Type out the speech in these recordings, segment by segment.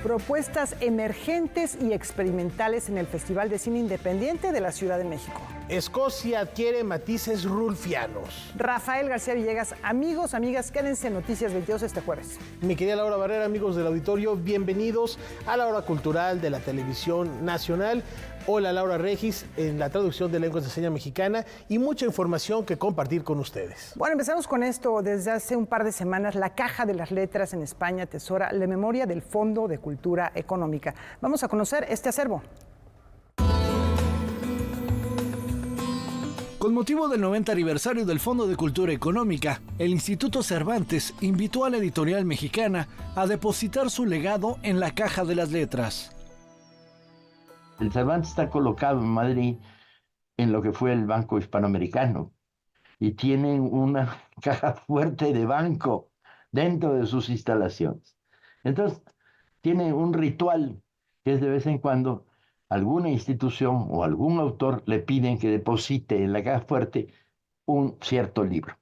Propuestas emergentes y experimentales en el Festival de Cine Independiente de la Ciudad de México. Escocia adquiere matices rulfianos. Rafael García Villegas, amigos, amigas, quédense en Noticias 22 este jueves. Mi querida Laura Barrera, amigos del auditorio, bienvenidos a la hora cultural de la televisión nacional. Hola, Laura Regis, en la traducción de lenguas de señas mexicana y mucha información que compartir con ustedes. Bueno, empezamos con esto. Desde hace un par de semanas, la Caja de las Letras en España atesora la memoria del Fondo de Cultura Económica. Vamos a conocer este acervo. Con motivo del 90 aniversario del Fondo de Cultura Económica, el Instituto Cervantes invitó a la editorial mexicana a depositar su legado en la Caja de las Letras. El Cervantes está colocado en Madrid, en lo que fue el Banco Hispanoamericano, y tienen una caja fuerte de banco dentro de sus instalaciones. Entonces, tiene un ritual que es de vez en cuando alguna institución o algún autor le piden que deposite en la caja fuerte un cierto libro,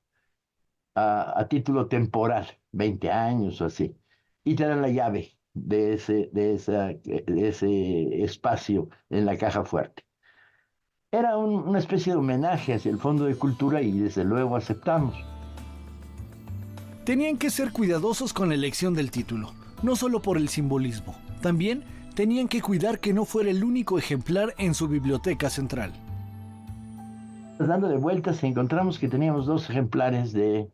a título temporal, 20 años o así, y te dan la llave de ese espacio en la caja fuerte. Era una especie de homenaje hacia el Fondo de Cultura y desde luego aceptamos. Tenían que ser cuidadosos con la elección del título, no solo por el simbolismo, también tenían que cuidar que no fuera el único ejemplar en su biblioteca central. Dando de vueltas encontramos que teníamos 2 ejemplares de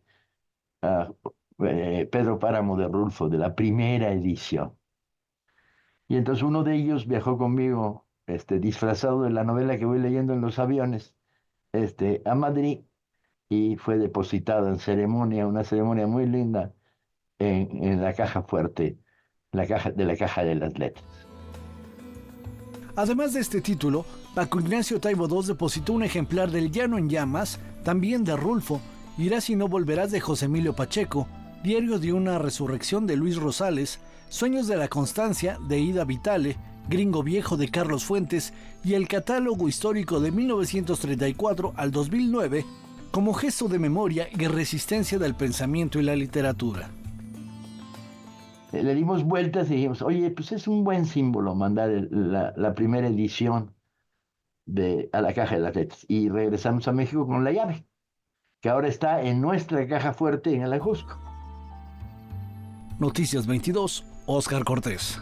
Pedro Páramo de Rulfo, de la primera edición. Y entonces uno de ellos viajó conmigo, disfrazado de la novela que voy leyendo en los aviones, a Madrid, y fue depositado en ceremonia, una ceremonia muy linda, en la caja fuerte, la caja de las letras. Además de este título, Paco Ignacio Taibo II depositó un ejemplar del Llano en Llamas, también de Rulfo, Irás y no volverás de José Emilio Pacheco, Diario de una resurrección de Luis Rosales, Sueños de la Constancia de Ida Vitale, Gringo Viejo de Carlos Fuentes y el Catálogo Histórico de 1934 al 2009 como gesto de memoria y resistencia del pensamiento y la literatura. Le dimos vueltas y dijimos, oye, pues es un buen símbolo mandar la primera edición a la Caja de las Letras. Y regresamos a México con la llave, que ahora está en nuestra caja fuerte en el Ajusco. Noticias 22, Óscar Cortés.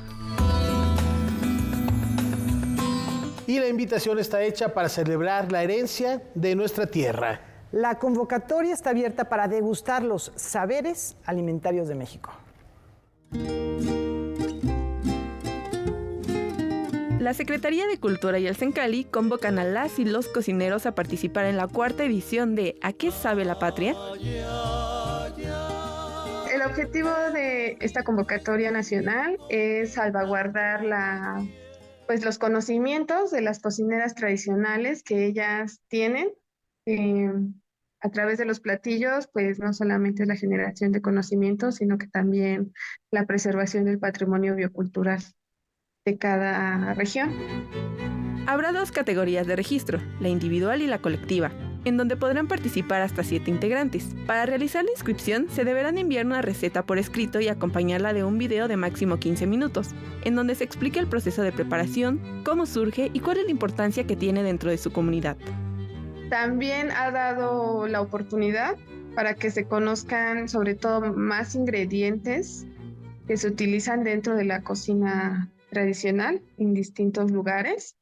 Y la invitación está hecha para celebrar la herencia de nuestra tierra. La convocatoria está abierta para degustar los saberes alimentarios de México. La Secretaría de Cultura y el CENCALI convocan a las y los cocineros a participar en la 4ª edición de ¿A qué sabe la patria? El objetivo de esta convocatoria nacional es salvaguardar los conocimientos de las cocineras tradicionales que ellas tienen. A través de los platillos, pues no solamente es la generación de conocimientos, sino que también la preservación del patrimonio biocultural de cada región. Habrá 2 categorías de registro, la individual y la colectiva, en donde podrán participar hasta 7 integrantes. Para realizar la inscripción, se deberán enviar una receta por escrito y acompañarla de un video de máximo 15 minutos, en donde se explica el proceso de preparación, cómo surge y cuál es la importancia que tiene dentro de su comunidad. También ha dado la oportunidad para que se conozcan sobre todo más ingredientes que se utilizan dentro de la cocina tradicional en distintos lugares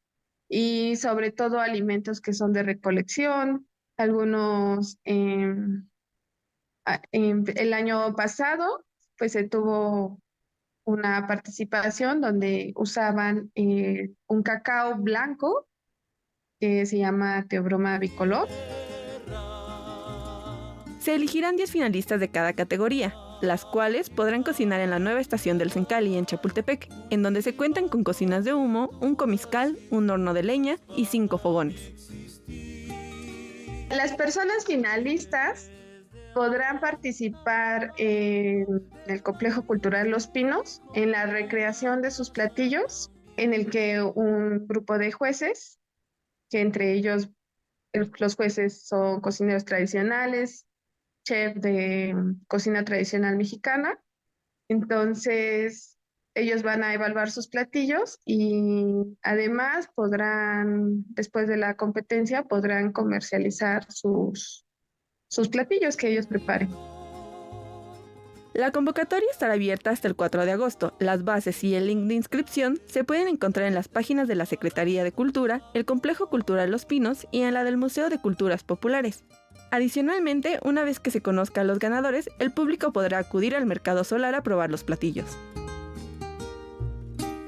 y sobre todo alimentos que son de recolección. Algunos, el año pasado pues se tuvo una participación donde usaban un cacao blanco que se llama Teobroma bicolor. Se elegirán 10 finalistas de cada categoría, las cuales podrán cocinar en la nueva estación del CENCALI en Chapultepec, en donde se cuentan con cocinas de humo, un comiscal, un horno de leña y 5 fogones. Las personas finalistas podrán participar en el Complejo Cultural Los Pinos, en la recreación de sus platillos, en el que un grupo de jueces, que entre ellos los jueces son cocineros tradicionales, chef de cocina tradicional mexicana. Entonces, ellos van a evaluar sus platillos y además podrán, después de la competencia, podrán comercializar sus platillos que ellos preparen. La convocatoria estará abierta hasta el 4 de agosto. Las bases y el link de inscripción se pueden encontrar en las páginas de la Secretaría de Cultura, el Complejo Cultural Los Pinos y en la del Museo de Culturas Populares. Adicionalmente, una vez que se conozca a los ganadores, el público podrá acudir al Mercado Solar a probar los platillos.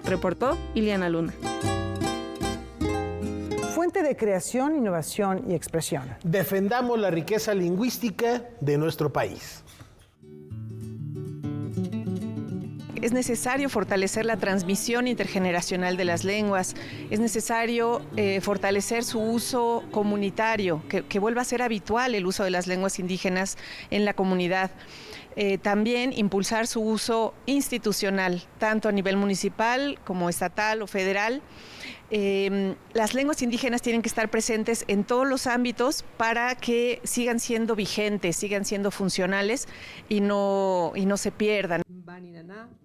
Reportó Ileana Luna. Fuente de creación, innovación y expresión. Defendamos la riqueza lingüística de nuestro país. Es necesario fortalecer la transmisión intergeneracional de las lenguas, es necesario fortalecer su uso comunitario, que vuelva a ser habitual el uso de las lenguas indígenas en la comunidad. También impulsar su uso institucional, tanto a nivel municipal como estatal o federal. Las lenguas indígenas tienen que estar presentes en todos los ámbitos para que sigan siendo vigentes, sigan siendo funcionales y no se pierdan.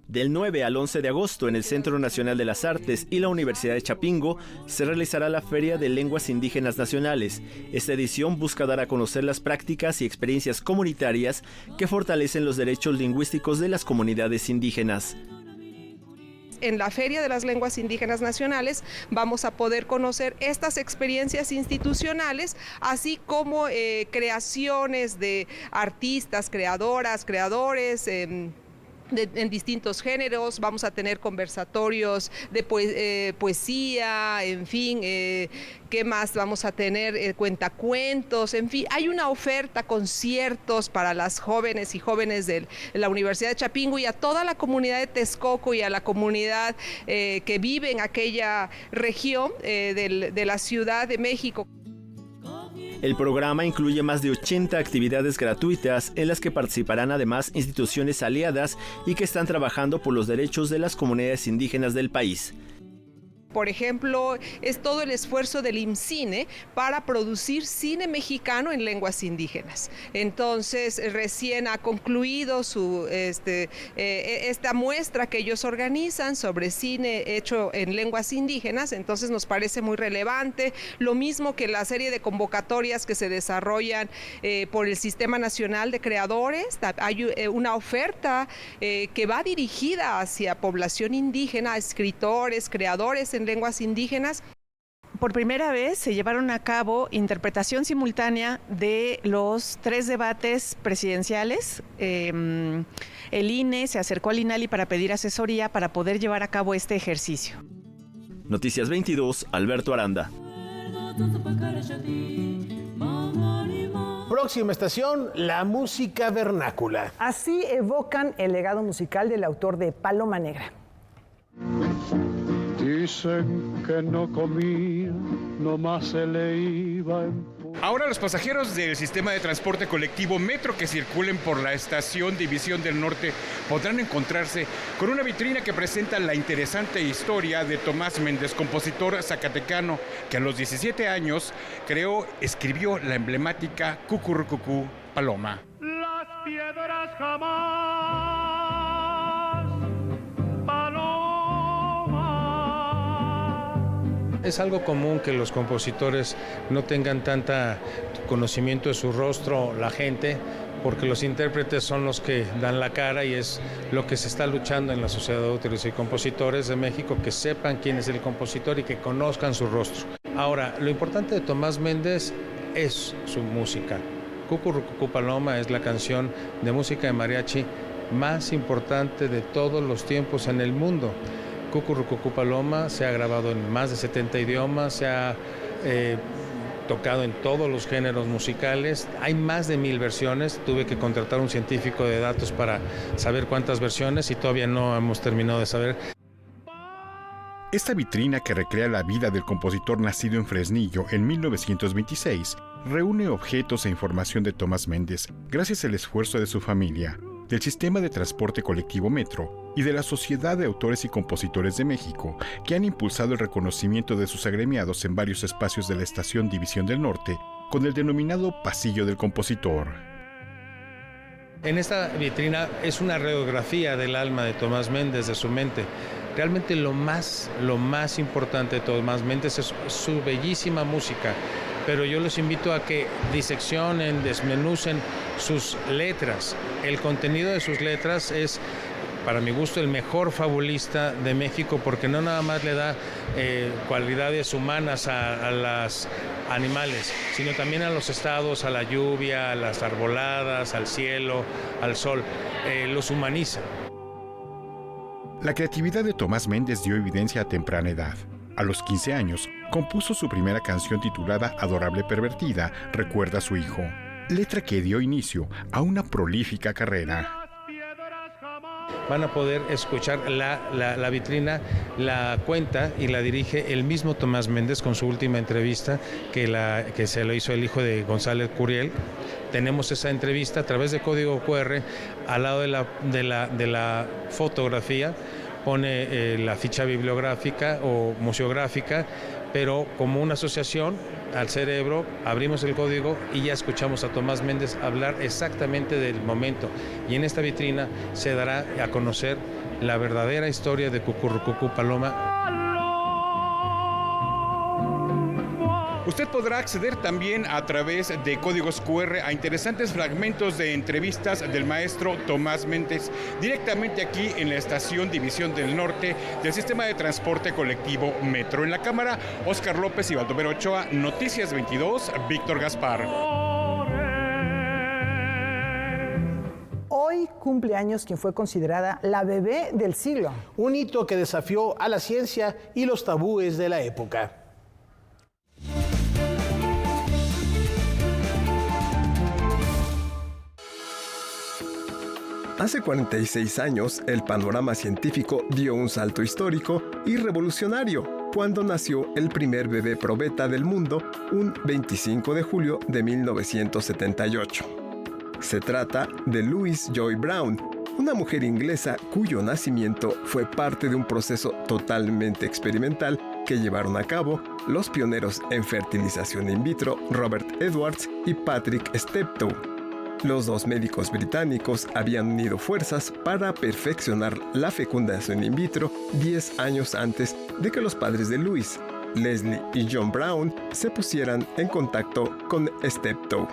Del 9 al 11 de agosto en el Centro Nacional de las Artes y la Universidad de Chapingo se realizará la Feria de Lenguas Indígenas Nacionales. Esta edición busca dar a conocer las prácticas y experiencias comunitarias que fortalecen los derechos lingüísticos de las comunidades indígenas. En la Feria de las Lenguas Indígenas Nacionales vamos a poder conocer estas experiencias institucionales, así como creaciones de artistas, creadoras, creadores, en distintos géneros. Vamos a tener conversatorios de poesía, en fin, ¿qué más vamos a tener? Cuentacuentos, en fin, hay una oferta, conciertos para las jóvenes y jóvenes de la Universidad de Chapingo y a toda la comunidad de Texcoco y a la comunidad que vive en aquella región de la Ciudad de México. El programa incluye más de 80 actividades gratuitas en las que participarán además instituciones aliadas y que están trabajando por los derechos de las comunidades indígenas del país. Por ejemplo, es todo el esfuerzo del IMCINE para producir cine mexicano en lenguas indígenas. Entonces, recién ha concluido esta muestra que ellos organizan sobre cine hecho en lenguas indígenas, entonces nos parece muy relevante. Lo mismo que la serie de convocatorias que se desarrollan por el Sistema Nacional de Creadores. Hay una oferta que va dirigida hacia población indígena, escritores, creadores en lenguas indígenas. Por primera vez se llevaron a cabo interpretación simultánea de los 3 debates presidenciales. El INE se acercó al INALI para pedir asesoría para poder llevar a cabo este ejercicio. Noticias 22, Alberto Aranda. Próxima estación, la música vernácula. Así evocan el legado musical del autor de Paloma Negra. Dicen que no comía, nomás se le iba en... Ahora los pasajeros del sistema de transporte colectivo Metro que circulen por la estación División del Norte podrán encontrarse con una vitrina que presenta la interesante historia de Tomás Méndez, compositor zacatecano que a los 17 años escribió la emblemática Cucurrucucú Paloma. Las piedras jamás. Es algo común que los compositores no tengan tanta conocimiento de su rostro, la gente, porque los intérpretes son los que dan la cara y es lo que se está luchando en la Sociedad de Autores y Compositores de México, que sepan quién es el compositor y que conozcan su rostro. Ahora, lo importante de Tomás Méndez es su música. Cucurrucucú Paloma es la canción de música de mariachi más importante de todos los tiempos en el mundo. Cucurrucucú Paloma se ha grabado en más de 70 idiomas, se ha tocado en todos los géneros musicales, hay más de 1000 versiones, tuve que contratar un científico de datos para saber cuántas versiones y todavía no hemos terminado de saber. Esta vitrina que recrea la vida del compositor nacido en Fresnillo en 1926 reúne objetos e información de Tomás Méndez gracias al esfuerzo de su familia, del Sistema de Transporte Colectivo Metro y de la Sociedad de Autores y Compositores de México, que han impulsado el reconocimiento de sus agremiados en varios espacios de la estación División del Norte con el denominado Pasillo del Compositor. En esta vitrina es una radiografía del alma de Tomás Méndez, de su mente. Realmente lo más importante de Tomás Méndez es su bellísima música, pero yo los invito a que diseccionen, desmenucen sus letras. El contenido de sus letras es, para mi gusto, el mejor fabulista de México, porque no nada más le da cualidades humanas a los animales, sino también a los estados, a la lluvia, a las arboladas, al cielo, al sol. Los humaniza. La creatividad de Tomás Méndez dio evidencia a temprana edad. A los 15 años, compuso su primera canción titulada Adorable Pervertida, recuerda a su hijo, letra que dio inicio a una prolífica carrera. Van a poder escuchar la vitrina, la cuenta y la dirige el mismo Tomás Méndez con su última entrevista que se lo hizo el hijo de González Curiel. Tenemos esa entrevista a través de código QR al lado de la fotografía, pone la ficha bibliográfica o museográfica, pero como una asociación al cerebro abrimos el código y ya escuchamos a Tomás Méndez hablar exactamente del momento. Y en esta vitrina se dará a conocer la verdadera historia de Cucurrucucú Paloma. Usted podrá acceder también a través de códigos QR a interesantes fragmentos de entrevistas del maestro Tomás Méndez directamente aquí en la estación División del Norte del Sistema de Transporte Colectivo Metro. En la cámara, Óscar López y Baldomero Ochoa, Noticias 22, Víctor Gaspar. Hoy cumple años quien fue considerada la bebé del siglo. Un hito que desafió a la ciencia y los tabúes de la época. Hace 46 años, el panorama científico dio un salto histórico y revolucionario cuando nació el primer bebé probeta del mundo un 25 de julio de 1978. Se trata de Louise Joy Brown, una mujer inglesa cuyo nacimiento fue parte de un proceso totalmente experimental que llevaron a cabo los pioneros en fertilización in vitro Robert Edwards y Patrick Steptoe. Los dos médicos británicos habían unido fuerzas para perfeccionar la fecundación in vitro 10 años antes de que los padres de Louise, Leslie y John Brown, se pusieran en contacto con Steptoe.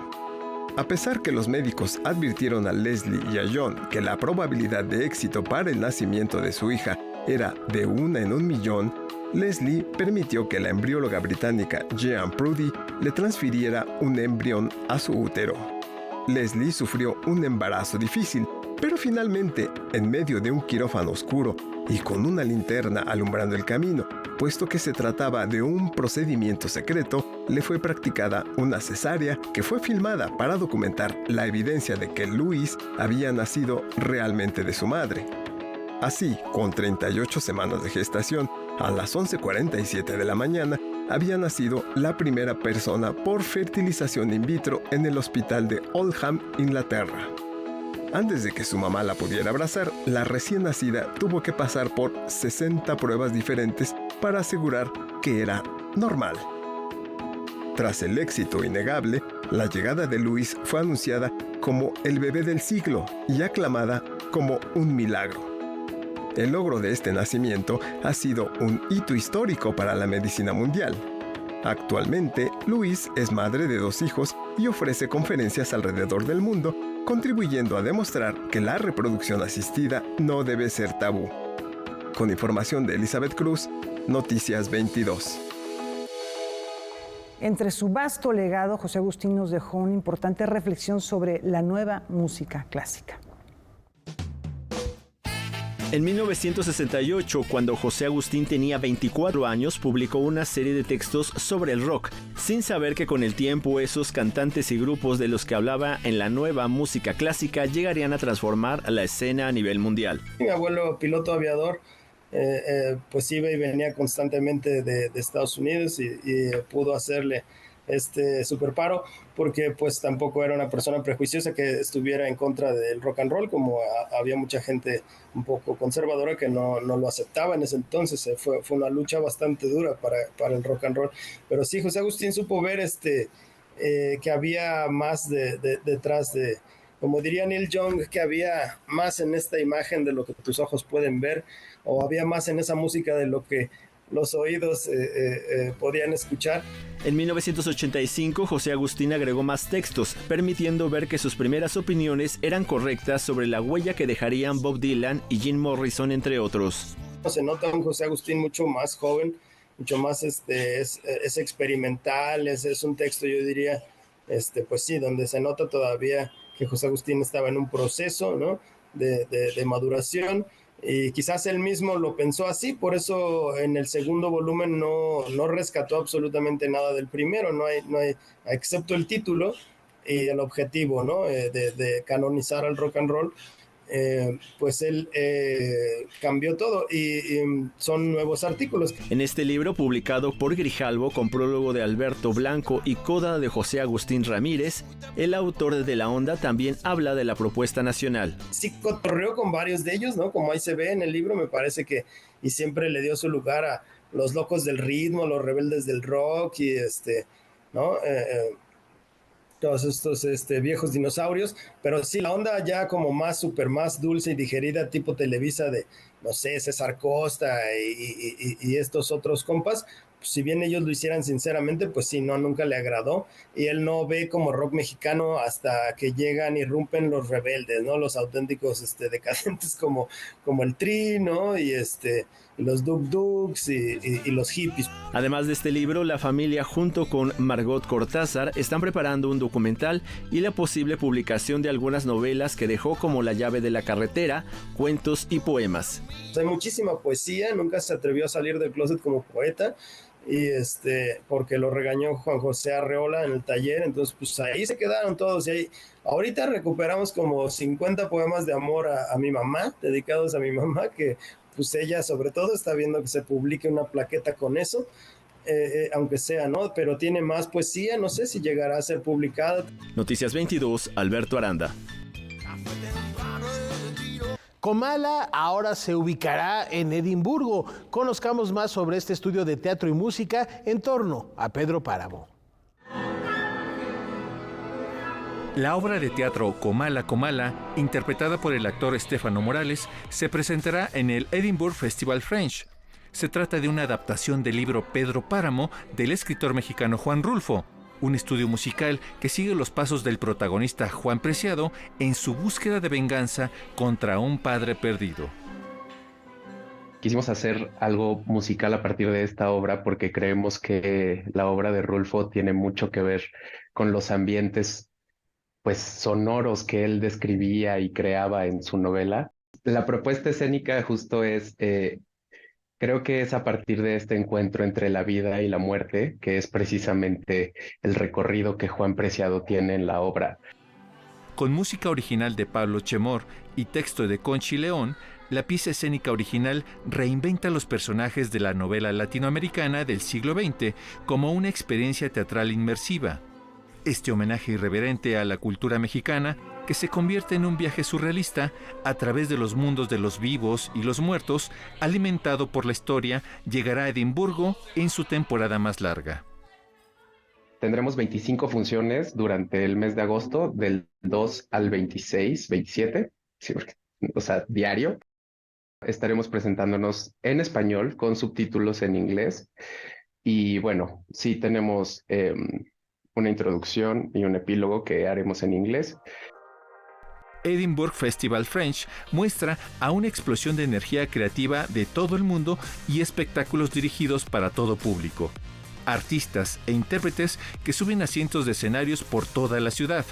A pesar que los médicos advirtieron a Leslie y a John que la probabilidad de éxito para el nacimiento de su hija era de 1 en 1.000.000, Leslie permitió que la embrióloga británica Jean Prudy le transfiriera un embrión a su útero. Leslie sufrió un embarazo difícil, pero finalmente, en medio de un quirófano oscuro y con una linterna alumbrando el camino, puesto que se trataba de un procedimiento secreto, le fue practicada una cesárea que fue filmada para documentar la evidencia de que Louise había nacido realmente de su madre. Así, con 38 semanas de gestación, a las 11:47 de la mañana, había nacido la primera persona por fertilización in vitro en el hospital de Oldham, Inglaterra. Antes de que su mamá la pudiera abrazar, la recién nacida tuvo que pasar por 60 pruebas diferentes para asegurar que era normal. Tras el éxito innegable, la llegada de Louise fue anunciada como el bebé del siglo y aclamada como un milagro. El logro de este nacimiento ha sido un hito histórico para la medicina mundial. Actualmente, Louise es madre de 2 hijos y ofrece conferencias alrededor del mundo, contribuyendo a demostrar que la reproducción asistida no debe ser tabú. Con información de Elizabeth Cruz, Noticias 22. Entre su vasto legado, José Agustín nos dejó una importante reflexión sobre la nueva música clásica. En 1968, cuando José Agustín tenía 24 años, publicó una serie de textos sobre el rock, sin saber que con el tiempo esos cantantes y grupos de los que hablaba en la nueva música clásica llegarían a transformar la escena a nivel mundial. Mi abuelo, piloto aviador, pues iba y venía constantemente de Estados Unidos y pudo hacerle este superparo, porque pues tampoco era una persona prejuiciosa que estuviera en contra del rock and roll, como había mucha gente un poco conservadora que no lo aceptaba en ese entonces. Fue una lucha bastante dura para el rock and roll, pero sí, José Agustín supo ver que había más detrás como diría Neil Young, que había más en esta imagen de lo que tus ojos pueden ver, o había más en esa música de lo que los oídos podían escuchar. En 1985, José Agustín agregó más textos, permitiendo ver que sus primeras opiniones eran correctas sobre la huella que dejarían Bob Dylan y Jim Morrison, entre otros. Se nota un José Agustín mucho más joven, mucho más es experimental, es un texto, yo diría, pues sí, donde se nota todavía que José Agustín estaba en un proceso, ¿no?, de maduración, y quizás él mismo lo pensó así, por eso en el segundo volumen no rescató absolutamente nada del primero, no hay, excepto el título y el objetivo, ¿no?, de canonizar al rock and roll. Pues él cambió todo y son nuevos artículos. En este libro, publicado por Grijalbo con prólogo de Alberto Blanco y coda de José Agustín Ramírez, el autor de La Onda también habla de la propuesta nacional. Sí, cotorreó con varios de ellos, ¿no? Como ahí se ve en el libro, me parece que y siempre le dio su lugar a los locos del ritmo, los rebeldes del rock y ¿no? Todos estos viejos dinosaurios, pero sí, La Onda ya como más más dulce y digerida, tipo Televisa de, no sé, César Costa y estos otros compas, pues, si bien ellos lo hicieran sinceramente, pues sí, no, nunca le agradó, y él no ve como rock mexicano hasta que llegan y irrumpen los rebeldes, ¿no?, los auténticos decadentes como el Tri, ¿no?, y los Duk Duks y los hippies. Además de este libro, la familia junto con Margot Cortázar están preparando un documental y la posible publicación de algunas novelas que dejó, como La llave de la carretera, cuentos y poemas. Hay muchísima poesía, nunca se atrevió a salir del closet como poeta, y porque lo regañó Juan José Arreola en el taller, entonces pues ahí se quedaron todos, y ahí ahorita recuperamos como 50 poemas de amor a mi mamá, dedicados a mi mamá, que pues ella sobre todo está viendo que se publique una plaqueta con eso, aunque sea, ¿no? Pero tiene más poesía, no sé si llegará a ser publicada. Noticias 22, Alberto Aranda. Comala ahora se ubicará en Edimburgo. Conozcamos más sobre este estudio de teatro y música en torno a Pedro Páramo. La obra de teatro Comala Comala, interpretada por el actor Stefano Morales, se presentará en el Edinburgh Festival Fringe. Se trata de una adaptación del libro Pedro Páramo del escritor mexicano Juan Rulfo, un estudio musical que sigue los pasos del protagonista Juan Preciado en su búsqueda de venganza contra un padre perdido. Quisimos hacer algo musical a partir de esta obra porque creemos que la obra de Rulfo tiene mucho que ver con los ambientes pues sonoros que él describía y creaba en su novela. La propuesta escénica justo es, creo que es a partir de este encuentro entre la vida y la muerte, que es precisamente el recorrido que Juan Preciado tiene en la obra. Con música original de Pablo Chemor y texto de Conchi León, la pieza escénica original reinventa los personajes de la novela latinoamericana del siglo XX como una experiencia teatral inmersiva. Este homenaje irreverente a la cultura mexicana, que se convierte en un viaje surrealista a través de los mundos de los vivos y los muertos, alimentado por la historia, llegará a Edimburgo en su temporada más larga. Tendremos 25 funciones durante el mes de agosto, del 2 al 26, 27, sí, o sea, diario. Estaremos presentándonos en español con subtítulos en inglés. Y bueno, sí tenemos una introducción y un epílogo que haremos en inglés. Edinburgh Festival Fringe muestra a una explosión de energía creativa de todo el mundo y espectáculos dirigidos para todo público. Artistas e intérpretes que suben a cientos de escenarios por toda la ciudad.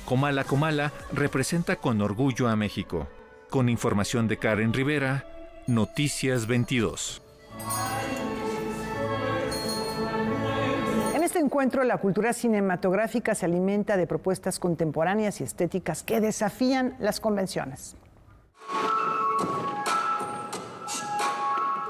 Comala Comala representa con orgullo a México. Con información de Karen Rivera, Noticias 22. En este encuentro, la cultura cinematográfica se alimenta de propuestas contemporáneas y estéticas que desafían las convenciones.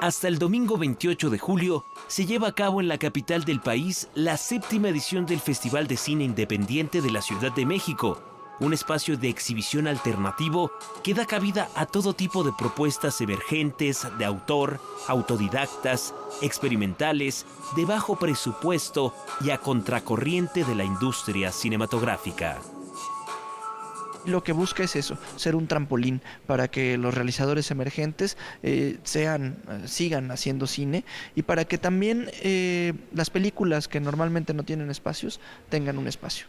Hasta el domingo 28 de julio se lleva a cabo en la capital del país la 7ª edición del Festival de Cine Independiente de la Ciudad de México, un espacio de exhibición alternativo que da cabida a todo tipo de propuestas emergentes, de autor, autodidactas, experimentales, de bajo presupuesto y a contracorriente de la industria cinematográfica. Lo que busca es eso, ser un trampolín para que los realizadores emergentes sigan haciendo cine y para que también las películas que normalmente no tienen espacios tengan un espacio.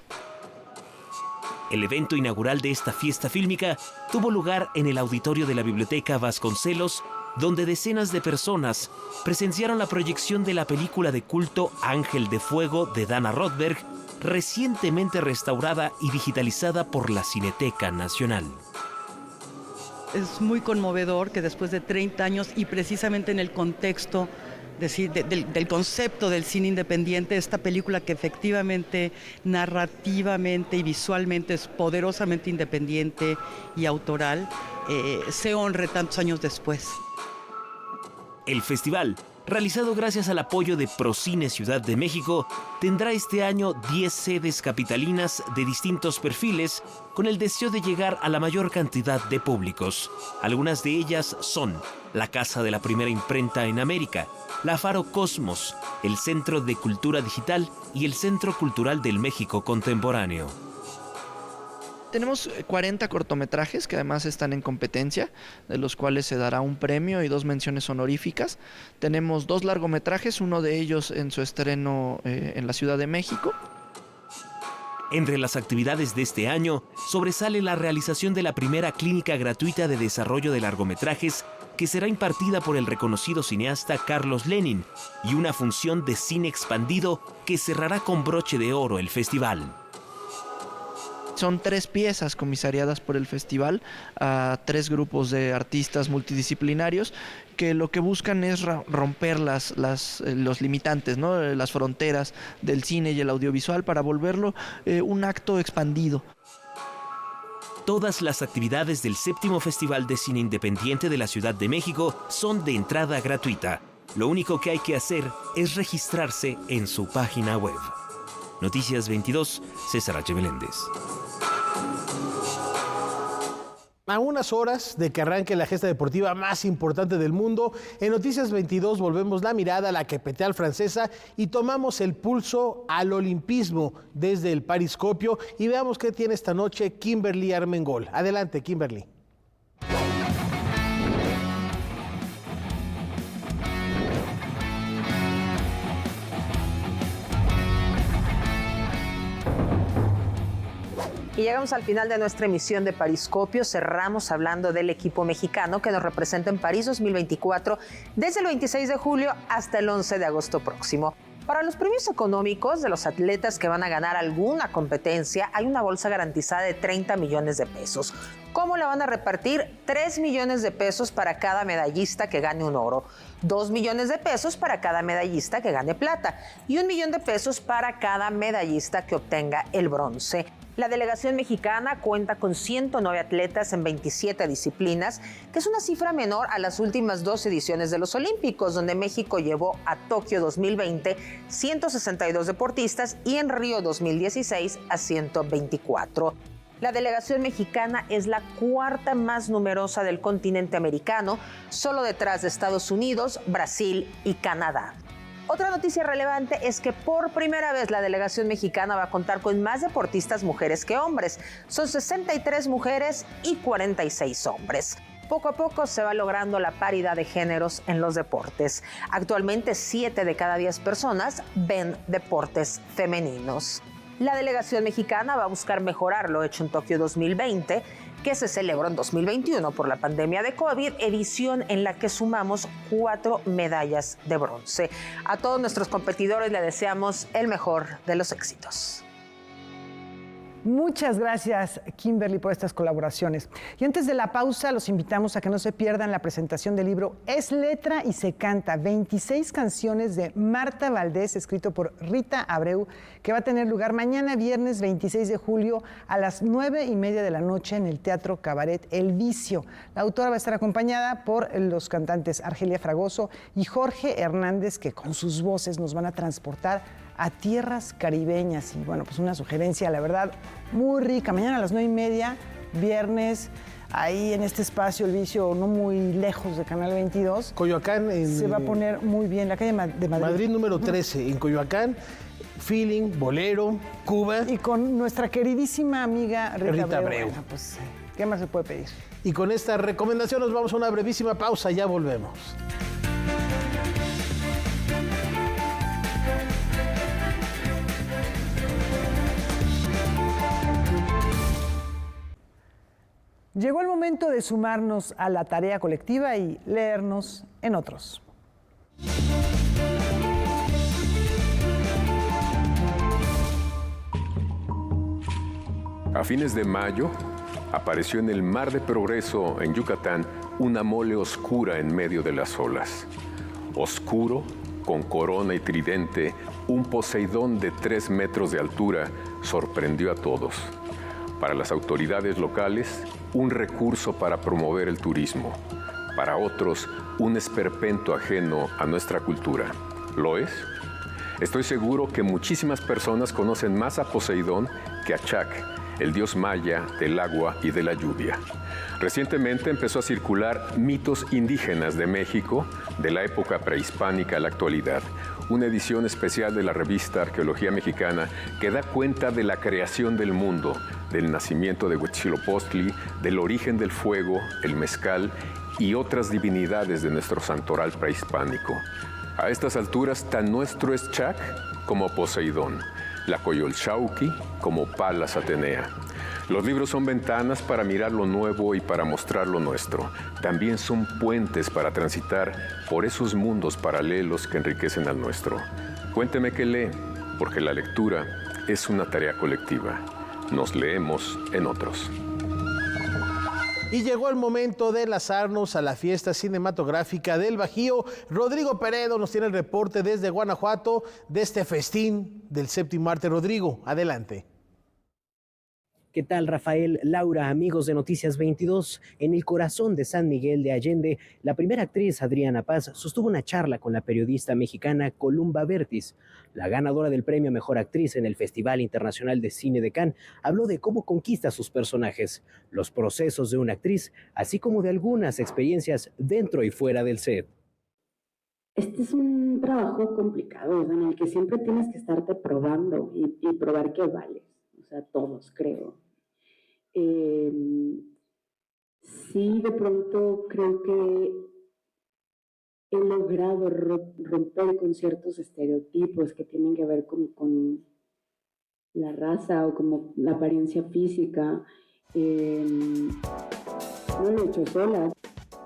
El evento inaugural de esta fiesta fílmica tuvo lugar en el auditorio de la Biblioteca Vasconcelos, donde decenas de personas presenciaron la proyección de la película de culto Ángel de Fuego de Dana Rothberg, recientemente restaurada y digitalizada por la Cineteca Nacional. Es muy conmovedor que después de 30 años y precisamente en el contexto del concepto del cine independiente, esta película que efectivamente narrativamente y visualmente es poderosamente independiente y autoral, se honre tantos años después. El festival, realizado gracias al apoyo de Procine Ciudad de México, tendrá este año 10 sedes capitalinas de distintos perfiles con el deseo de llegar a la mayor cantidad de públicos. Algunas de ellas son la Casa de la Primera Imprenta en América, la Faro Cosmos, el Centro de Cultura Digital y el Centro Cultural del México Contemporáneo. Tenemos 40 cortometrajes que además están en competencia, de los cuales se dará un premio y 2 menciones honoríficas. Tenemos 2 largometrajes, uno de ellos en su estreno en la Ciudad de México. Entre las actividades de este año, sobresale la realización de la primera clínica gratuita de desarrollo de largometrajes que será impartida por el reconocido cineasta Carlos Lenin y una función de cine expandido que cerrará con broche de oro el festival. Son 3 piezas comisariadas por el festival a 3 grupos de artistas multidisciplinarios que lo que buscan es romper los limitantes, ¿no? Las fronteras del cine y el audiovisual para volverlo un acto expandido. Todas las actividades del 7º Festival de Cine Independiente de la Ciudad de México son de entrada gratuita. Lo único que hay que hacer es registrarse en su página web. Noticias 22, César H. Meléndez. A unas horas de que arranque la gesta deportiva más importante del mundo, en Noticias 22 volvemos la mirada a la capital francesa y tomamos el pulso al olimpismo desde el Periscopio y veamos qué tiene esta noche Kimberly Armengol. Adelante, Kimberly. Y llegamos al final de nuestra emisión de Periscopio. Cerramos hablando del equipo mexicano que nos representa en París 2024 desde el 26 de julio hasta el 11 de agosto próximo. Para los premios económicos de los atletas que van a ganar alguna competencia, hay una bolsa garantizada de 30 millones de pesos. ¿Cómo la van a repartir? 3 millones de pesos para cada medallista que gane un oro, 2 millones de pesos para cada medallista que gane plata y 1 millón de pesos para cada medallista que obtenga el bronce. La delegación mexicana cuenta con 109 atletas en 27 disciplinas, que es una cifra menor a las últimas 2 ediciones de los Olímpicos, donde México llevó a Tokio 2020 162 deportistas y en Río 2016 a 124. La delegación mexicana es la 4ª más numerosa del continente americano, solo detrás de Estados Unidos, Brasil y Canadá. Otra noticia relevante es que por primera vez la delegación mexicana va a contar con más deportistas mujeres que hombres. Son 63 mujeres y 46 hombres. Poco a poco se va logrando la paridad de géneros en los deportes. Actualmente 7 de cada 10 personas ven deportes femeninos. La delegación mexicana va a buscar mejorar lo hecho en Tokio 2020, que se celebró en 2021 por la pandemia de COVID, edición en la que sumamos 4 medallas de bronce. A todos nuestros competidores le deseamos el mejor de los éxitos. Muchas gracias, Kimberly, por estas colaboraciones. Y antes de la pausa, los invitamos a que no se pierdan la presentación del libro Es letra y se canta, 26 canciones de Marta Valdés, escrito por Rita Abreu, que va a tener lugar mañana viernes 26 de julio a las 9:30 de la noche en el Teatro Cabaret El Vicio. La autora va a estar acompañada por los cantantes Argelia Fragoso y Jorge Hernández, que con sus voces nos van a transportar a tierras caribeñas. Y bueno, pues una sugerencia, la verdad, muy rica. Mañana a las 9:30, viernes, ahí en este espacio, El Vicio, no muy lejos de Canal 22. Coyoacán. Se va a poner muy bien, la calle de Madrid. Madrid número 13, en Coyoacán. feeling, bolero, Cuba. Y con nuestra queridísima amiga Rita Abreu. Bueno, pues, ¿qué más se puede pedir? Y con esta recomendación nos vamos a una brevísima pausa, ya volvemos. Llegó el momento de sumarnos a la tarea colectiva y leernos en otros. A fines de mayo, apareció en el Mar de Progreso, en Yucatán, una mole oscura en medio de las olas. Oscuro, con corona y tridente, un Poseidón de 3 metros de altura sorprendió a todos. Para las autoridades locales, un recurso para promover el turismo. Para otros, un esperpento ajeno a nuestra cultura. ¿Lo es? Estoy seguro que muchísimas personas conocen más a Poseidón que a Chac, el dios maya del agua y de la lluvia. Recientemente empezó a circular Mitos Indígenas de México, de la época prehispánica a la actualidad, una edición especial de la revista Arqueología Mexicana que da cuenta de la creación del mundo, del nacimiento de Huitzilopochtli, del origen del fuego, el mezcal y otras divinidades de nuestro santoral prehispánico. A estas alturas, tan nuestro es Chac como Poseidón, la Coyolxauhqui como Palas Atenea. Los libros son ventanas para mirar lo nuevo y para mostrar lo nuestro. También son puentes para transitar por esos mundos paralelos que enriquecen al nuestro. Cuénteme qué lee, porque la lectura es una tarea colectiva. Nos leemos en otros. Y llegó el momento de enlazarnos a la fiesta cinematográfica del Bajío. Rodrigo Peredo nos tiene el reporte desde Guanajuato de este festín del séptimo arte. Rodrigo, adelante. ¿Qué tal, Rafael, Laura, amigos de Noticias 22? En el corazón de San Miguel de Allende, la primera actriz, Adriana Paz, sostuvo una charla con la periodista mexicana Columba Bertis. La ganadora del premio a Mejor Actriz en el Festival Internacional de Cine de Cannes habló de cómo conquista sus personajes, los procesos de una actriz, así como de algunas experiencias dentro y fuera del set. Este es un trabajo complicado, en el que siempre tienes que estarte probando y probar que vales. O sea, todos, creo. Sí, de pronto creo que he logrado romper con ciertos estereotipos que tienen que ver con la raza o como la apariencia física. No lo he hecho sola.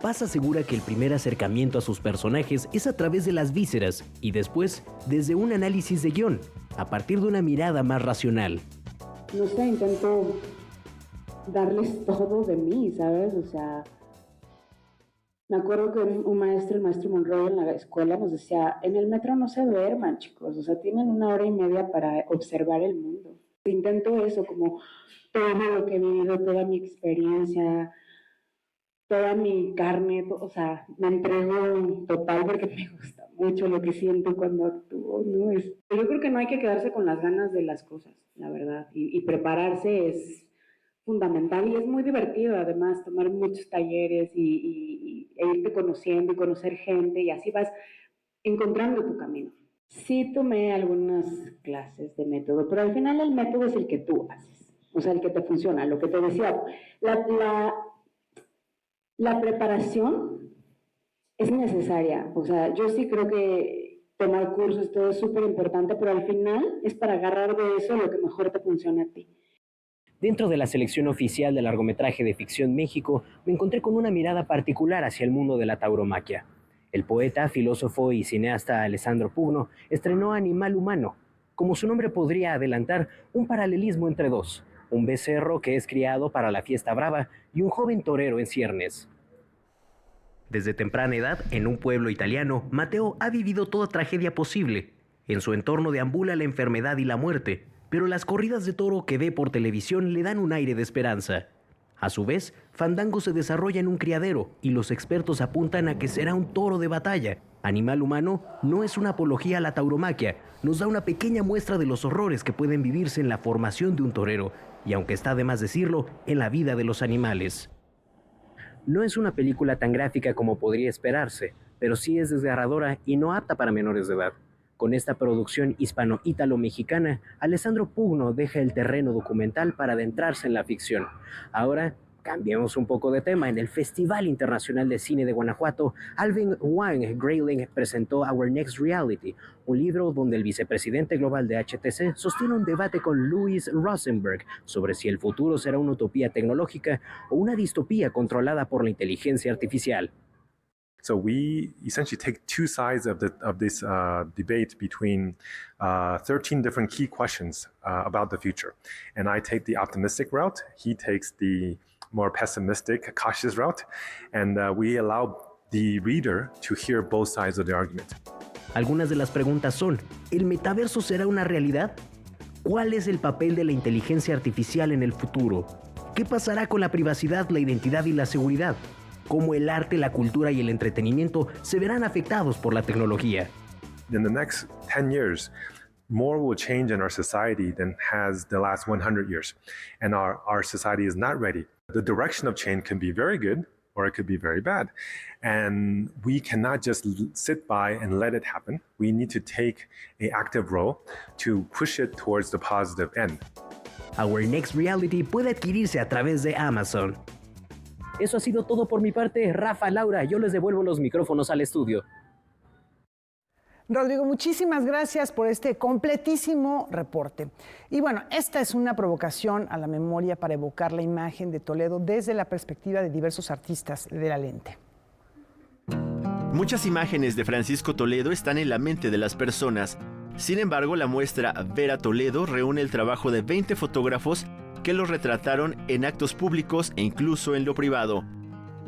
Paz asegura que el primer acercamiento a sus personajes es a través de las vísceras y después desde un análisis de guión, a partir de una mirada más racional. No sé, intento darles todo de mí, ¿sabes? O sea, me acuerdo que un maestro, el maestro Monroy, en la escuela nos decía, en el metro no se duerman, chicos, o sea, tienen 1 hora y media para observar el mundo. Intento eso, como todo lo que he vivido, toda mi experiencia, toda mi carne, o sea, me entrego total porque me gusta mucho lo que siento cuando actúo, ¿no? Yo creo que no hay que quedarse con las ganas de las cosas, la verdad, y prepararse es fundamental y es muy divertido además tomar muchos talleres e irte conociendo y conocer gente y así vas encontrando tu camino. Sí tomé algunas clases de método, pero al final el método es el que tú haces, o sea, el que te funciona, lo que te decía. La preparación es necesaria, o sea, yo sí creo que tomar cursos, todo es súper importante, pero al final es para agarrar de eso lo que mejor te funciona a ti. Dentro de la selección oficial de largometraje de ficción México, me encontré con una mirada particular hacia el mundo de la tauromaquia. El poeta, filósofo y cineasta Alessandro Pugno estrenó Animal Humano. Como su nombre podría adelantar, un paralelismo entre dos: un becerro que es criado para la fiesta brava y un joven torero en ciernes. Desde temprana edad, en un pueblo italiano, Mateo ha vivido toda tragedia posible. En su entorno deambula la enfermedad y la muerte, pero las corridas de toro que ve por televisión le dan un aire de esperanza. A su vez, Fandango se desarrolla en un criadero y los expertos apuntan a que será un toro de batalla. Animal Humano no es una apología a la tauromaquia, nos da una pequeña muestra de los horrores que pueden vivirse en la formación de un torero, y aunque está de más decirlo, en la vida de los animales. No es una película tan gráfica como podría esperarse, pero sí es desgarradora y no apta para menores de edad. Con esta producción hispano-ítalo-mexicana, Alessandro Pugno deja el terreno documental para adentrarse en la ficción. Ahora, cambiemos un poco de tema. En el Festival Internacional de Cine de Guanajuato, Alvin Wang Grayling presentó Our Next Reality, un libro donde el vicepresidente global de HTC sostiene un debate con Louis Rosenberg sobre si el futuro será una utopía tecnológica o una distopía controlada por la inteligencia artificial. So we essentially take two sides of this debate between 13 different key questions about the future. And I take the optimistic route, he takes the more pessimistic, cautious route, and we allow the reader to hear both sides of the argument. Algunas de las preguntas son: ¿el metaverso será una realidad? ¿Cuál es el papel de la inteligencia artificial en el futuro? ¿Qué pasará con la privacidad, la identidad y la seguridad? ¿Cómo el arte, la cultura y el entretenimiento se verán afectados por la tecnología? In the next 10 years, more will change in our society than has the last 100 years. And our society is not ready. The direction of change can be very good or it could be very bad. And we cannot just sit by and let it happen. We need to take an active role to push it towards the positive end. Our Next Reality puede adquirirse a través de Amazon. Eso ha sido todo por mi parte. Rafa, Laura, yo les devuelvo los micrófonos al estudio. Rodrigo, muchísimas gracias por este completísimo reporte. Y bueno, esta es una provocación a la memoria para evocar la imagen de Toledo desde la perspectiva de diversos artistas de la lente. Muchas imágenes de Francisco Toledo están en la mente de las personas. Sin embargo, la muestra Ver a Toledo reúne el trabajo de 20 fotógrafos que los retrataron en actos públicos e incluso en lo privado.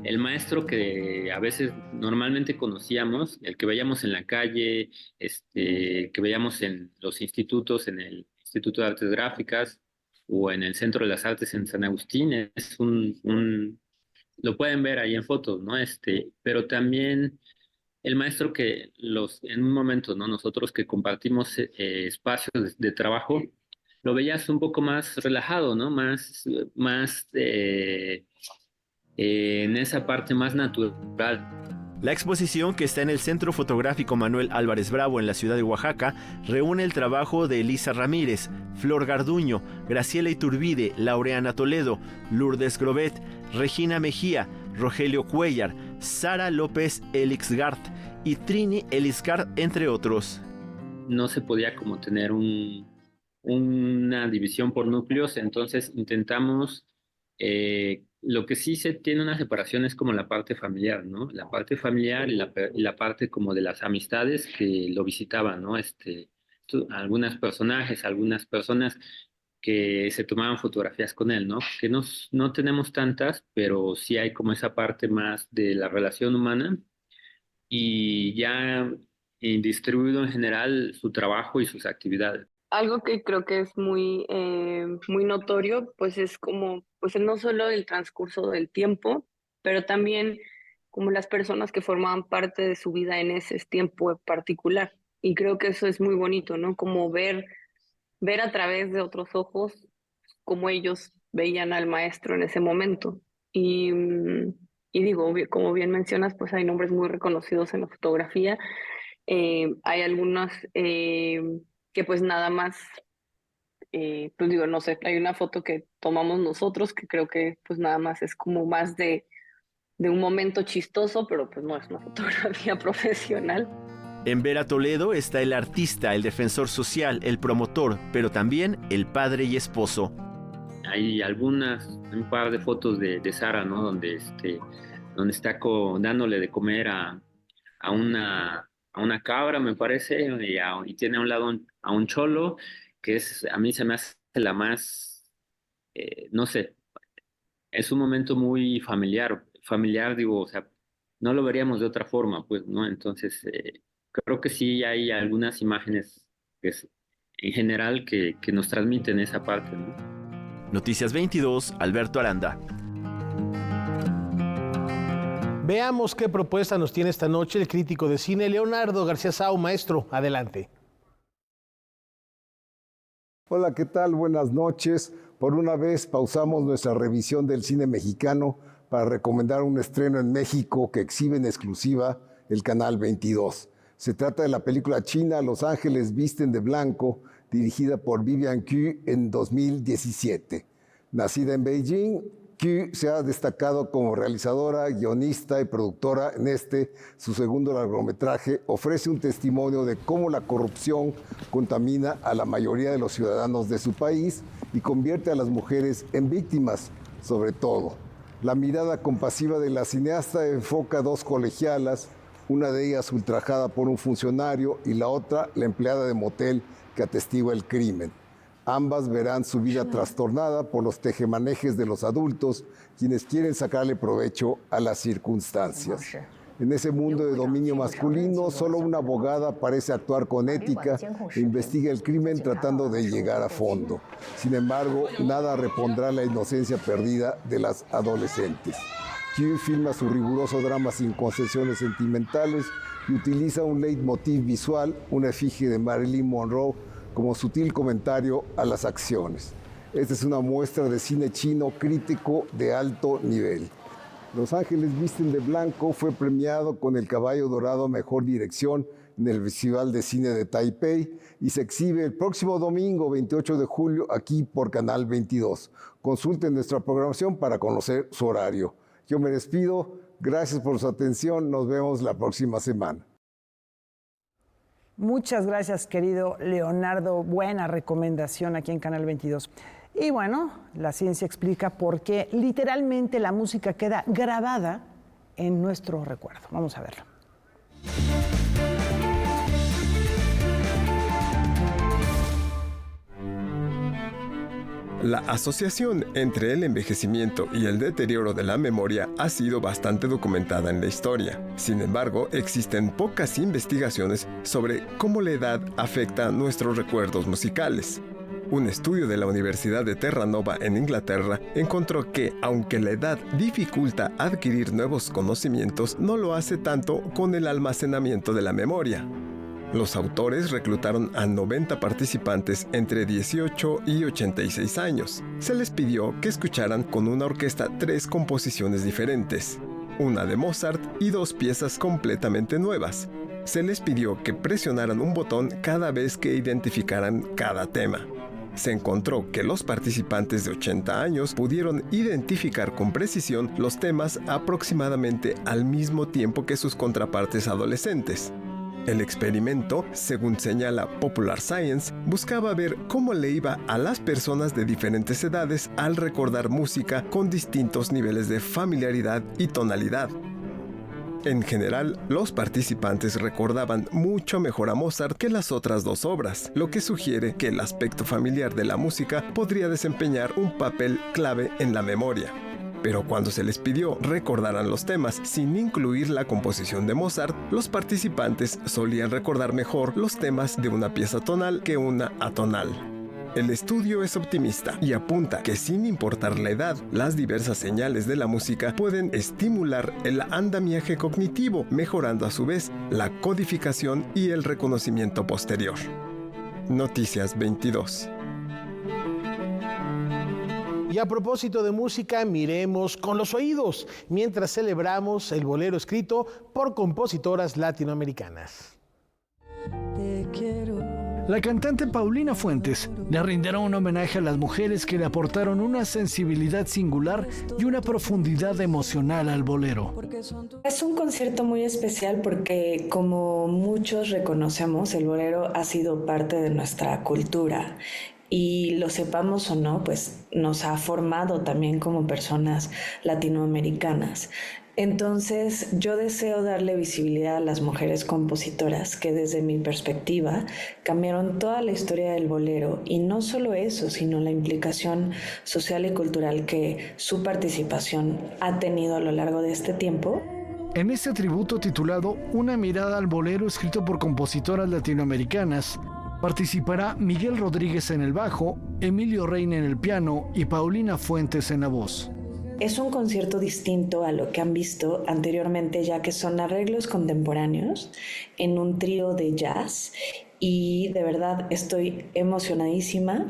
El maestro que a veces normalmente conocíamos, el que veíamos en la calle, que veíamos en los institutos, en el Instituto de Artes Gráficas o en el Centro de las Artes en San Agustín, es lo pueden ver ahí en fotos, ¿no? Pero también el maestro que en un momento, ¿no? Nosotros que compartimos espacios de trabajo, lo veías un poco más relajado, ¿no? Más en esa parte más natural. La exposición, que está en el Centro Fotográfico Manuel Álvarez Bravo en la ciudad de Oaxaca, reúne el trabajo de Elisa Ramírez, Flor Garduño, Graciela Iturbide, Laureana Toledo, Lourdes Grobet, Regina Mejía, Rogelio Cuellar, Sara López Elixgard y Trini Elixgard, entre otros. No se podía como tener una división por núcleos, entonces intentamos, lo que sí se tiene una separación es como la parte familiar, ¿no? La parte familiar y la parte como de las amistades que lo visitaban, ¿no? Algunas personas que se tomaban fotografías con él, ¿no? Que no tenemos tantas, pero sí hay como esa parte más de la relación humana y ya distribuido en general su trabajo y sus actividades. Algo que creo que es muy notorio, pues es como, pues no solo el transcurso del tiempo, pero también como las personas que formaban parte de su vida en ese tiempo particular. Y creo que eso es muy bonito, ¿no? Como ver a través de otros ojos cómo ellos veían al maestro en ese momento. Y digo, como bien mencionas, pues hay nombres muy reconocidos en la fotografía. Hay algunas que pues nada más, pues digo, no sé, hay una foto que tomamos nosotros que creo que pues nada más es como más de un momento chistoso, pero pues no es una fotografía profesional. En Ver a Toledo está el artista, el defensor social, el promotor, pero también el padre y esposo. Hay un par de fotos de Sara, ¿no? Donde está dándole de comer a una cabra, me parece, y tiene a un lado a un cholo, que a mí se me hace la más, no sé, es un momento muy familiar, digo, o sea, no lo veríamos de otra forma, pues, ¿no? Entonces, creo que sí hay algunas imágenes en general que nos transmiten esa parte, ¿no? Noticias 22, Alberto Aranda. Veamos qué propuesta nos tiene esta noche el crítico de cine Leonardo García Sau. Maestro, adelante. Hola, ¿qué tal? Buenas noches. Por una vez pausamos nuestra revisión del cine mexicano para recomendar un estreno en México que exhibe en exclusiva el Canal 22. Se trata de la película china Los Ángeles Visten de Blanco, dirigida por Vivian Qu en 2017. Nacida en Beijing, Qu se ha destacado como realizadora, guionista y productora. En su segundo largometraje, ofrece un testimonio de cómo la corrupción contamina a la mayoría de los ciudadanos de su país y convierte a las mujeres en víctimas, sobre todo. La mirada compasiva de la cineasta enfoca a dos colegialas, una de ellas ultrajada por un funcionario y la otra la empleada de motel que atestigua el crimen. Ambas verán su vida trastornada por los tejemanejes de los adultos, quienes quieren sacarle provecho a las circunstancias. En ese mundo de dominio masculino, solo una abogada parece actuar con ética e investiga el crimen tratando de llegar a fondo. Sin embargo, nada repondrá la inocencia perdida de las adolescentes. Q filma su riguroso drama sin concesiones sentimentales y utiliza un leitmotiv visual, una efigie de Marilyn Monroe, como sutil comentario a las acciones. Esta es una muestra de cine chino crítico de alto nivel. Los Ángeles Visten de Blanco fue premiado con el Caballo Dorado a Mejor Dirección en el Festival de Cine de Taipei y se exhibe el próximo domingo 28 de julio aquí por Canal 22. Consulten nuestra programación para conocer su horario. Yo me despido, gracias por su atención, nos vemos la próxima semana. Muchas gracias, querido Leonardo. Buena recomendación aquí en Canal 22. Y bueno, la ciencia explica por qué literalmente la música queda grabada en nuestro recuerdo. Vamos a verlo. La asociación entre el envejecimiento y el deterioro de la memoria ha sido bastante documentada en la historia. Sin embargo, existen pocas investigaciones sobre cómo la edad afecta nuestros recuerdos musicales. Un estudio de la Universidad de Terranova en Inglaterra encontró que, aunque la edad dificulta adquirir nuevos conocimientos, no lo hace tanto con el almacenamiento de la memoria. Los autores reclutaron a 90 participantes entre 18 y 86 años. Se les pidió que escucharan con una orquesta 3 composiciones diferentes, una de Mozart y 2 piezas completamente nuevas. Se les pidió que presionaran un botón cada vez que identificaran cada tema. Se encontró que los participantes de 80 años pudieron identificar con precisión los temas aproximadamente al mismo tiempo que sus contrapartes adolescentes. El experimento, según señala Popular Science, buscaba ver cómo le iba a las personas de diferentes edades al recordar música con distintos niveles de familiaridad y tonalidad. En general, los participantes recordaban mucho mejor a Mozart que las otras 2 obras, lo que sugiere que el aspecto familiar de la música podría desempeñar un papel clave en la memoria. Pero cuando se les pidió recordaran los temas sin incluir la composición de Mozart, los participantes solían recordar mejor los temas de una pieza tonal que una atonal. El estudio es optimista y apunta que sin importar la edad, las diversas señales de la música pueden estimular el andamiaje cognitivo, mejorando a su vez la codificación y el reconocimiento posterior. Noticias 22. Y a propósito de música, miremos con los oídos mientras celebramos el bolero escrito por compositoras latinoamericanas. La cantante Paulina Fuentes le rindirá un homenaje a las mujeres que le aportaron una sensibilidad singular y una profundidad emocional al bolero. Es un concierto muy especial porque, como muchos reconocemos, el bolero ha sido parte de nuestra cultura. Y lo sepamos o no, pues nos ha formado también como personas latinoamericanas. Entonces, yo deseo darle visibilidad a las mujeres compositoras que desde mi perspectiva cambiaron toda la historia del bolero, y no solo eso, sino la implicación social y cultural que su participación ha tenido a lo largo de este tiempo. En este tributo titulado Una mirada al bolero, escrito por compositoras latinoamericanas, participará Miguel Rodríguez en el bajo, Emilio Reina en el piano y Paulina Fuentes en la voz. Es un concierto distinto a lo que han visto anteriormente, ya que son arreglos contemporáneos en un trío de jazz, y de verdad estoy emocionadísima,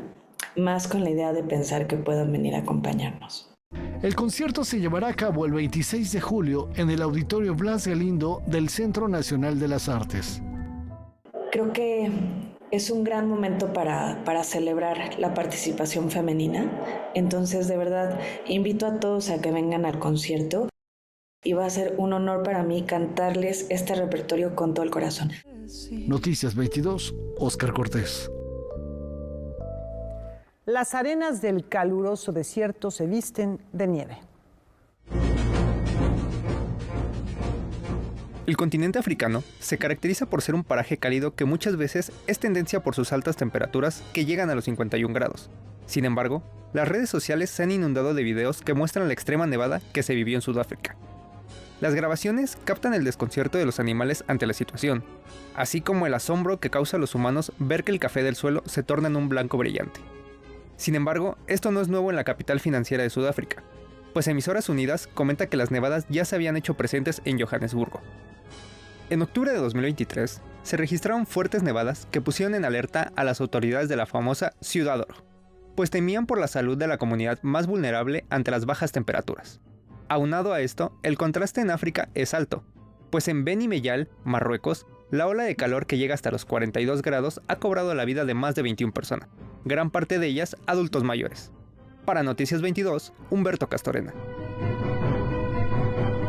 más con la idea de pensar que puedan venir a acompañarnos. El concierto se llevará a cabo el 26 de julio en el Auditorio Blas Galindo del Centro Nacional de las Artes. creo que es un gran momento para celebrar la participación femenina. Entonces, de verdad, invito a todos a que vengan al concierto y va a ser un honor para mí cantarles este repertorio con todo el corazón. Noticias 22, Óscar Cortés. Las arenas del caluroso desierto se visten de nieve. El continente africano se caracteriza por ser un paraje cálido que muchas veces es tendencia por sus altas temperaturas que llegan a los 51 grados. Sin embargo, las redes sociales se han inundado de videos que muestran la extrema nevada que se vivió en Sudáfrica. Las grabaciones captan el desconcierto de los animales ante la situación, así como el asombro que causa a los humanos ver que el café del suelo se torna en un blanco brillante. Sin embargo, esto no es nuevo en la capital financiera de Sudáfrica, pues Emisoras Unidas comenta que las nevadas ya se habían hecho presentes en Johannesburgo. En octubre de 2023, se registraron fuertes nevadas que pusieron en alerta a las autoridades de la famosa Ciudad Oro, pues temían por la salud de la comunidad más vulnerable ante las bajas temperaturas. Aunado a esto, el contraste en África es alto, pues en Beni Mellal, Marruecos, la ola de calor que llega hasta los 42 grados ha cobrado la vida de más de 21 personas, gran parte de ellas adultos mayores. Para Noticias 22, Humberto Castorena.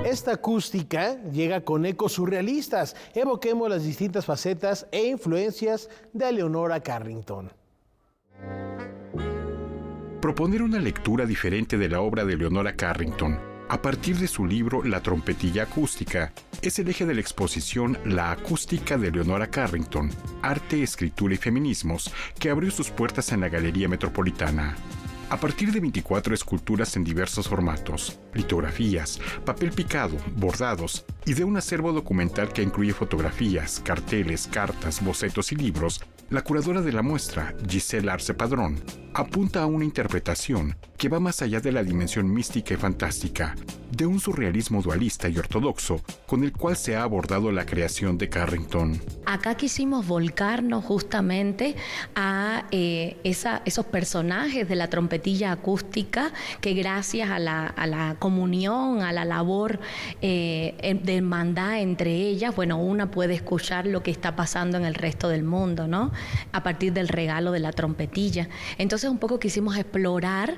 Esta acústica llega con ecos surrealistas. Evoquemos las distintas facetas e influencias de Leonora Carrington. Proponer una lectura diferente de la obra de Leonora Carrington, a partir de su libro La trompetilla acústica, es el eje de la exposición La acústica de Leonora Carrington, arte, escritura y feminismos, que abrió sus puertas en la Galería Metropolitana. A partir de 24 esculturas en diversos formatos, litografías, papel picado, bordados y de un acervo documental que incluye fotografías, carteles, cartas, bocetos y libros, la curadora de la muestra, Giselle Arce Padrón, apunta a una interpretación que va más allá de la dimensión mística y fantástica, de un surrealismo dualista y ortodoxo con el cual se ha abordado la creación de Carrington. Acá quisimos volcarnos justamente a esos personajes de la trompetilla acústica que gracias a la comunión, a la labor de hermandad entre ellas, bueno, una puede escuchar lo que está pasando en el resto del mundo, ¿no? A partir del regalo de la trompetilla. Entonces un poco quisimos explorar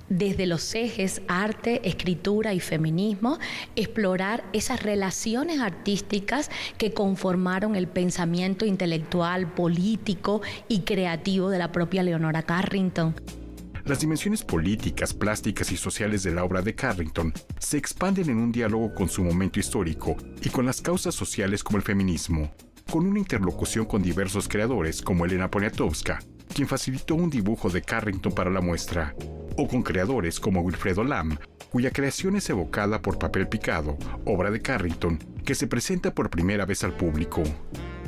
desde los ejes arte, escritura y feminismo, explorar esas relaciones artísticas que conformaron el pensamiento intelectual, político y creativo de la propia Leonora Carrington. Las dimensiones políticas, plásticas y sociales de la obra de Carrington se expanden en un diálogo con su momento histórico y con las causas sociales como el feminismo, con una interlocución con diversos creadores como Elena Poniatowska, quien facilitó un dibujo de Carrington para la muestra, o con creadores como Wilfredo Lam, cuya creación es evocada por papel picado, obra de Carrington, que se presenta por primera vez al público.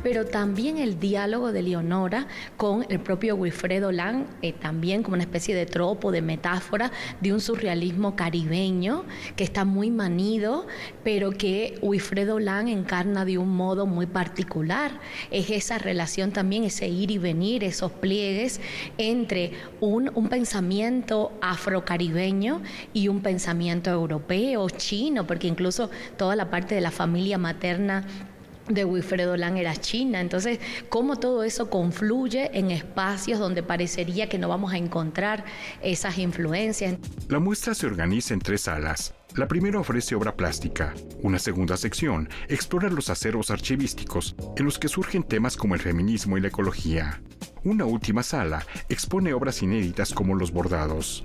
Pero también el diálogo de Leonora con el propio Wilfredo Lam, también como una especie de tropo, de metáfora de un surrealismo caribeño que está muy manido, pero que Wilfredo Lam encarna de un modo muy particular. Es esa relación también, ese ir y venir, esos pliegues entre un pensamiento afrocaribeño y un pensamiento europeo, chino, porque incluso toda la parte de la familia materna de Wilfredo Lam era china. Entonces, cómo todo eso confluye en espacios donde parecería que no vamos a encontrar esas influencias. La muestra se organiza en 3 salas. La primera ofrece obra plástica. Una segunda sección explora los acervos archivísticos, en los que surgen temas como el feminismo y la ecología. Una última sala expone obras inéditas como los bordados.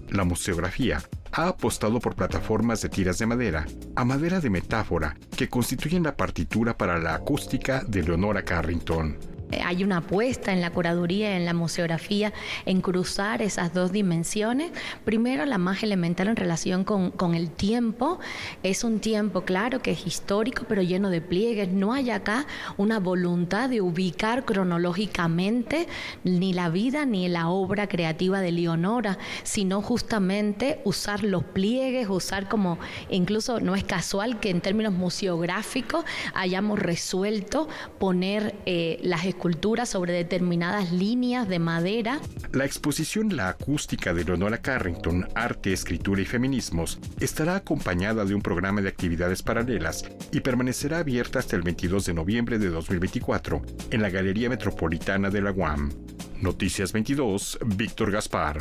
La museografía ha apostado por plataformas de tiras de madera, a madera de metáfora, que constituyen la partitura para la acústica de Leonora Carrington. Hay una apuesta en la curaduría, en la museografía, en cruzar esas dos dimensiones. Primero, la más elemental en relación con el tiempo. Es un tiempo, claro, que es histórico, pero lleno de pliegues. No hay acá una voluntad de ubicar cronológicamente ni la vida ni la obra creativa de Leonora, sino justamente usar los pliegues, usar como, incluso no es casual que en términos museográficos hayamos resuelto poner las escultura sobre determinadas líneas de madera. La exposición La Acústica de Leonora Carrington, Arte, Escritura y Feminismos estará acompañada de un programa de actividades paralelas y permanecerá abierta hasta el 22 de noviembre de 2024 en la Galería Metropolitana de la UAM. Noticias 22, Víctor Gaspar.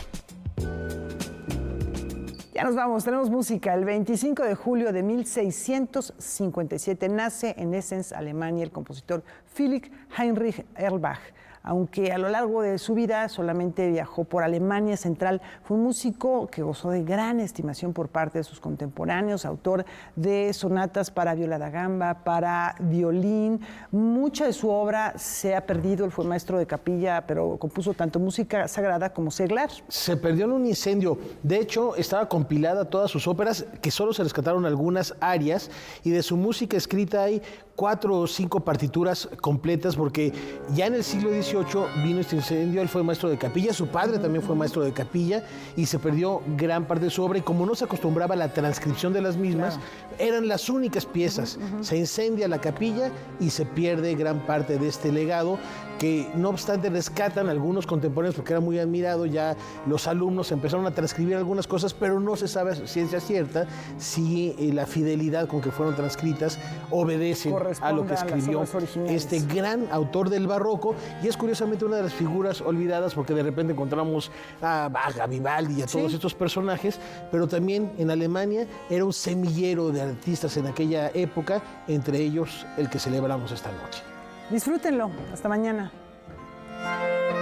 Ya nos vamos, tenemos música. El 25 de julio de 1657 nace en Essen, Alemania, el compositor Philipp Heinrich Erlbach. Aunque a lo largo de su vida solamente viajó por Alemania Central, fue un músico que gozó de gran estimación por parte de sus contemporáneos, autor de sonatas para viola da gamba, para violín. Mucha de su obra se ha perdido, él fue maestro de capilla, pero compuso tanto música sagrada como seglar. Se perdió en un incendio. De hecho, estaba compilada todas sus óperas, que solo se rescataron algunas arias, y de su música escrita hay 4 o 5 partituras completas, porque ya en el siglo XVIII vino este incendio. Él fue maestro de capilla, su padre también fue maestro de capilla, y se perdió gran parte de su obra, y como no se acostumbraba a la transcripción de las mismas, eran las únicas piezas. Se incendia la capilla y se pierde gran parte de este legado, que no obstante rescatan algunos contemporáneos porque era muy admirado. Ya los alumnos empezaron a transcribir algunas cosas, pero no se sabe a ciencia cierta si la fidelidad con que fueron transcritas obedece a lo que escribió este gran autor del barroco. Y es curiosamente una de las figuras olvidadas, porque de repente encontramos a Bach, a Vivaldi y a todos estos personajes, pero también en Alemania era un semillero de artistas en aquella época, entre ellos el que celebramos esta noche. Disfrútenlo. Hasta mañana.